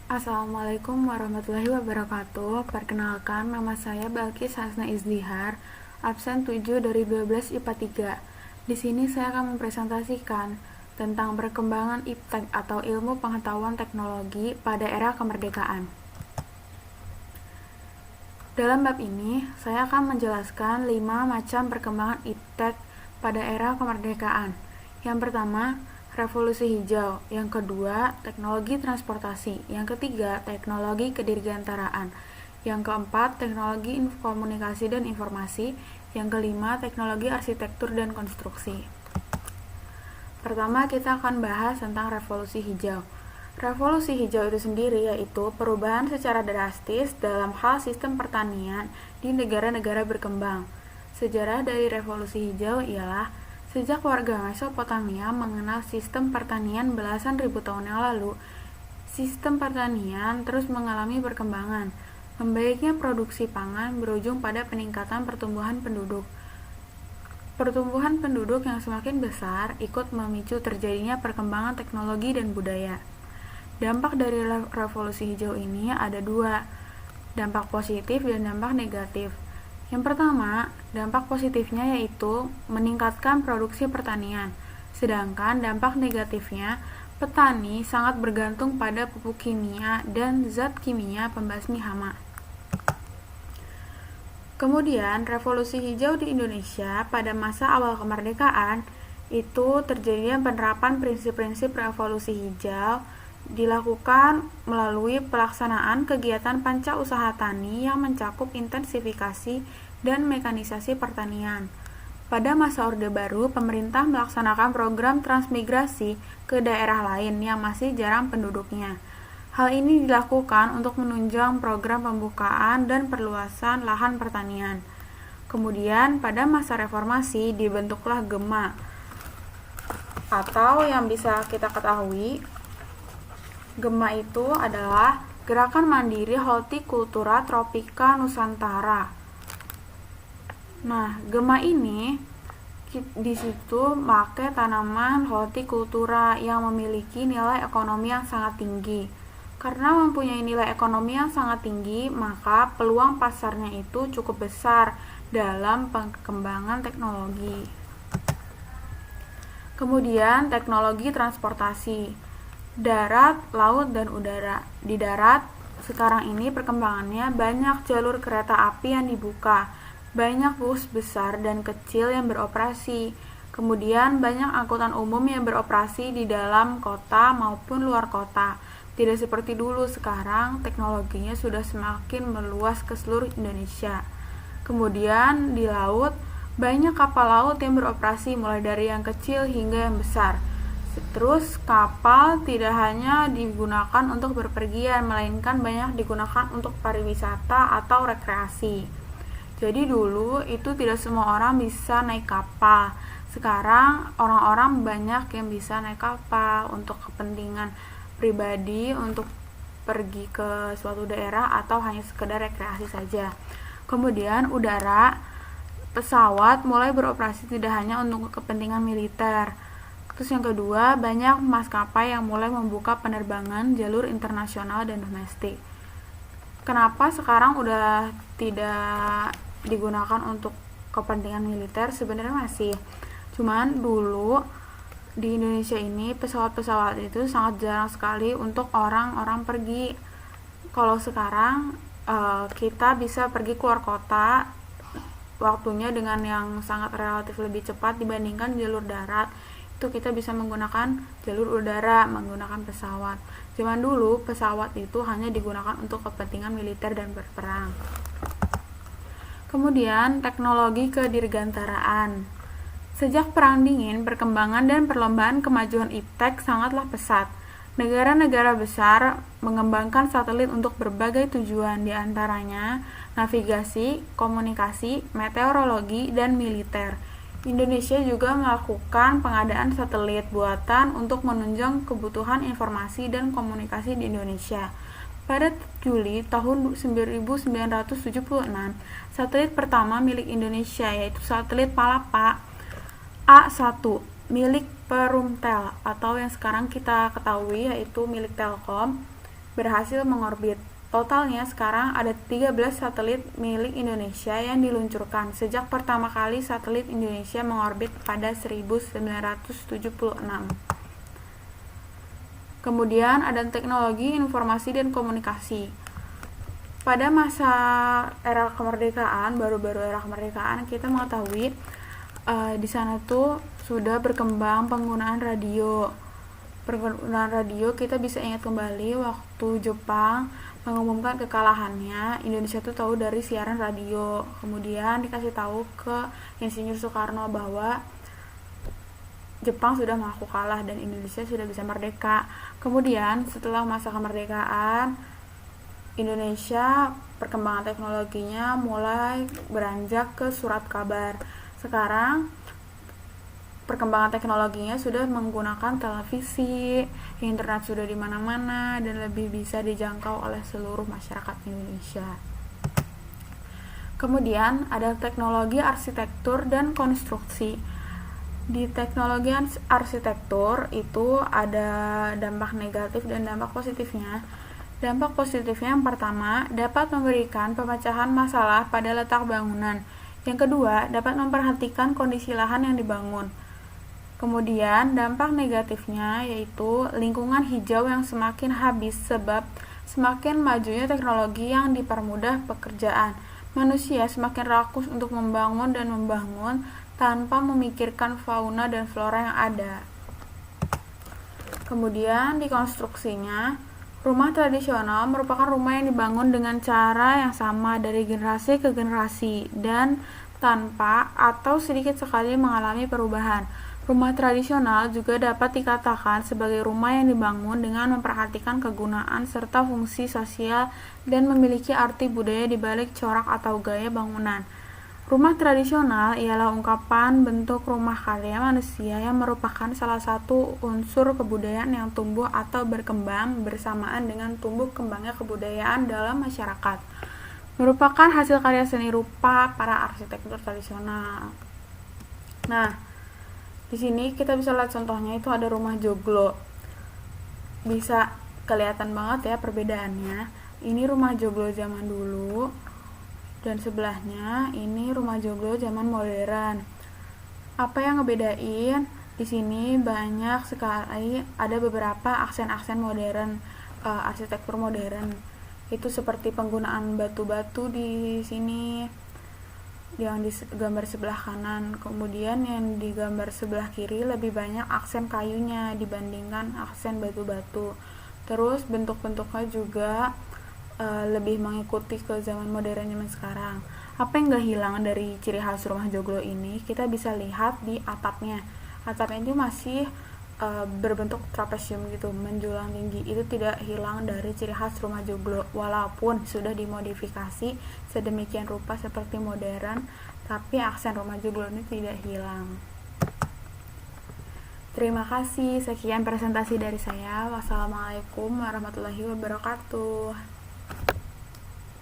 Assalamualaikum warahmatullahi wabarakatuh. Perkenalkan, nama saya Balkis Hasna Izdihar, absen 7 dari 12 IPA 3. Di sini saya akan mempresentasikan tentang perkembangan IPTEK atau Ilmu Pengetahuan Teknologi pada era kemerdekaan. Dalam bab ini, saya akan menjelaskan 5 macam perkembangan IPTEK pada era kemerdekaan. Yang pertama, revolusi hijau. Yang kedua, teknologi transportasi. Yang ketiga, teknologi kedirgantaraan. Yang keempat, teknologi komunikasi dan informasi. Yang kelima, teknologi arsitektur dan konstruksi. Pertama, kita akan bahas tentang revolusi hijau. Revolusi hijau itu sendiri yaitu perubahan secara drastis dalam hal sistem pertanian di negara-negara berkembang. Sejarah dari revolusi hijau ialah sejak warga Mesopotamia mengenal sistem pertanian belasan ribu tahun yang lalu, sistem pertanian terus mengalami perkembangan. Membaiknya produksi pangan berujung pada peningkatan pertumbuhan penduduk. Pertumbuhan penduduk yang semakin besar ikut memicu terjadinya perkembangan teknologi dan budaya. Dampak dari revolusi hijau ini ada dua, dampak positif dan dampak negatif. Yang pertama, dampak positifnya yaitu meningkatkan produksi pertanian, sedangkan dampak negatifnya, petani sangat bergantung pada pupuk kimia dan zat kimia pembasmi hama. Kemudian, revolusi hijau di Indonesia pada masa awal kemerdekaan itu terjadinya penerapan prinsip-prinsip revolusi hijau dilakukan melalui pelaksanaan kegiatan panca usaha tani yang mencakup intensifikasi dan mekanisasi pertanian. Pada masa Orde Baru, pemerintah melaksanakan program transmigrasi ke daerah lain yang masih jarang penduduknya. Hal ini dilakukan untuk menunjang program pembukaan dan perluasan lahan pertanian. Kemudian, pada masa reformasi dibentuklah GEMA, atau yang bisa kita ketahui, GEMA itu adalah Gerakan Mandiri Hortikultura Tropika Nusantara. Nah, GEMA ini di situ pakai tanaman hortikultura yang memiliki nilai ekonomi yang sangat tinggi. Karena mempunyai nilai ekonomi yang sangat tinggi, maka peluang pasarnya itu cukup besar dalam perkembangan teknologi. Kemudian, teknologi transportasi. Darat, laut, dan udara. Di darat, sekarang ini perkembangannya banyak jalur kereta api yang dibuka, banyak bus besar dan kecil yang beroperasi. Kemudian banyak angkutan umum yang beroperasi di dalam kota maupun luar kota. Tidak seperti dulu, sekarang teknologinya sudah semakin meluas ke seluruh Indonesia. Kemudian di laut, banyak kapal laut yang beroperasi mulai dari yang kecil hingga yang besar. Terus kapal tidak hanya digunakan untuk bepergian, melainkan banyak digunakan untuk pariwisata atau rekreasi. Jadi dulu itu tidak semua orang bisa naik kapal. Sekarang orang-orang banyak yang bisa naik kapal untuk kepentingan pribadi, untuk pergi ke suatu daerah atau hanya sekedar rekreasi saja. Kemudian udara, pesawat mulai beroperasi tidak hanya untuk kepentingan militer. Terus yang kedua, banyak maskapai yang mulai membuka penerbangan jalur internasional dan domestik. Kenapa sekarang udah tidak digunakan untuk kepentingan militer? Sebenarnya masih. Cuman dulu di Indonesia ini pesawat-pesawat itu sangat jarang sekali untuk orang-orang pergi. Kalau sekarang kita bisa pergi keluar kota waktunya dengan yang sangat relatif lebih cepat dibandingkan jalur darat. Itu kita bisa menggunakan jalur udara, menggunakan pesawat. Zaman dulu pesawat itu hanya digunakan untuk kepentingan militer dan berperang. Kemudian teknologi kedirgantaraan. Sejak Perang Dingin, perkembangan dan perlombaan kemajuan IPTEK sangatlah pesat. Negara-negara besar mengembangkan satelit untuk berbagai tujuan, diantaranya navigasi, komunikasi, meteorologi, dan militer. Indonesia juga melakukan pengadaan satelit buatan untuk menunjang kebutuhan informasi dan komunikasi di Indonesia. Pada Juli tahun 1976, satelit pertama milik Indonesia yaitu satelit Palapa A1 milik Perumtel atau yang sekarang kita ketahui yaitu milik Telkom berhasil mengorbit. Totalnya sekarang ada 13 satelit milik Indonesia yang diluncurkan sejak pertama kali satelit Indonesia mengorbit pada 1976. Kemudian ada teknologi informasi dan komunikasi. Pada masa era kemerdekaan, baru-baru era kemerdekaan, kita mengetahui di sana tuh sudah berkembang penggunaan radio. Penggunaan radio kita bisa ingat kembali waktu Jepang mengumumkan kekalahannya, Indonesia tuh tahu dari siaran radio. Kemudian dikasih tahu ke Insinyur Soekarno bahwa Jepang sudah mengaku kalah dan Indonesia sudah bisa merdeka. Kemudian setelah masa kemerdekaan, Indonesia perkembangan teknologinya mulai beranjak ke surat kabar. Sekarang perkembangan teknologinya sudah menggunakan televisi, internet sudah di mana-mana dan lebih bisa dijangkau oleh seluruh masyarakat Indonesia. Kemudian ada teknologi arsitektur dan konstruksi. Di teknologi arsitektur itu ada dampak negatif dan dampak positifnya. Dampak positifnya yang pertama, dapat memberikan pemecahan masalah pada letak bangunan. Yang kedua, dapat memperhatikan kondisi lahan yang dibangun. Kemudian dampak negatifnya yaitu lingkungan hijau yang semakin habis sebab semakin majunya teknologi yang dipermudah pekerjaan. Manusia semakin rakus untuk membangun dan membangun tanpa memikirkan fauna dan flora yang ada. Kemudian di konstruksinya, rumah tradisional merupakan rumah yang dibangun dengan cara yang sama dari generasi ke generasi dan tanpa atau sedikit sekali mengalami perubahan. Rumah tradisional juga dapat dikatakan sebagai rumah yang dibangun dengan memperhatikan kegunaan serta fungsi sosial dan memiliki arti budaya di balik corak atau gaya bangunan. Rumah tradisional ialah ungkapan bentuk rumah karya manusia yang merupakan salah satu unsur kebudayaan yang tumbuh atau berkembang bersamaan dengan tumbuh kembangnya kebudayaan dalam masyarakat. Merupakan hasil karya seni rupa para arsitektur tradisional. Nah, di sini kita bisa lihat contohnya itu ada rumah joglo. Bisa kelihatan banget ya perbedaannya. Ini rumah joglo zaman dulu dan sebelahnya ini rumah joglo zaman modern. Apa yang ngebedain? Di sini banyak sekali ada beberapa aksen-aksen modern, arsitektur modern. Itu seperti penggunaan batu-batu di sini yang di gambar sebelah kanan, kemudian yang di gambar sebelah kiri lebih banyak aksen kayunya dibandingkan aksen batu-batu. Terus bentuk-bentuknya juga lebih mengikuti ke zaman modern zaman sekarang. Apa yang gak hilang dari ciri khas rumah joglo ini? Kita bisa lihat di atapnya. Atapnya itu masih berbentuk trapesium gitu, menjulang tinggi. Itu tidak hilang dari ciri khas rumah joglo walaupun sudah dimodifikasi sedemikian rupa seperti modern, tapi aksen rumah joglo ini tidak hilang. Terima kasih, sekian presentasi dari saya. Wassalamualaikum warahmatullahi wabarakatuh.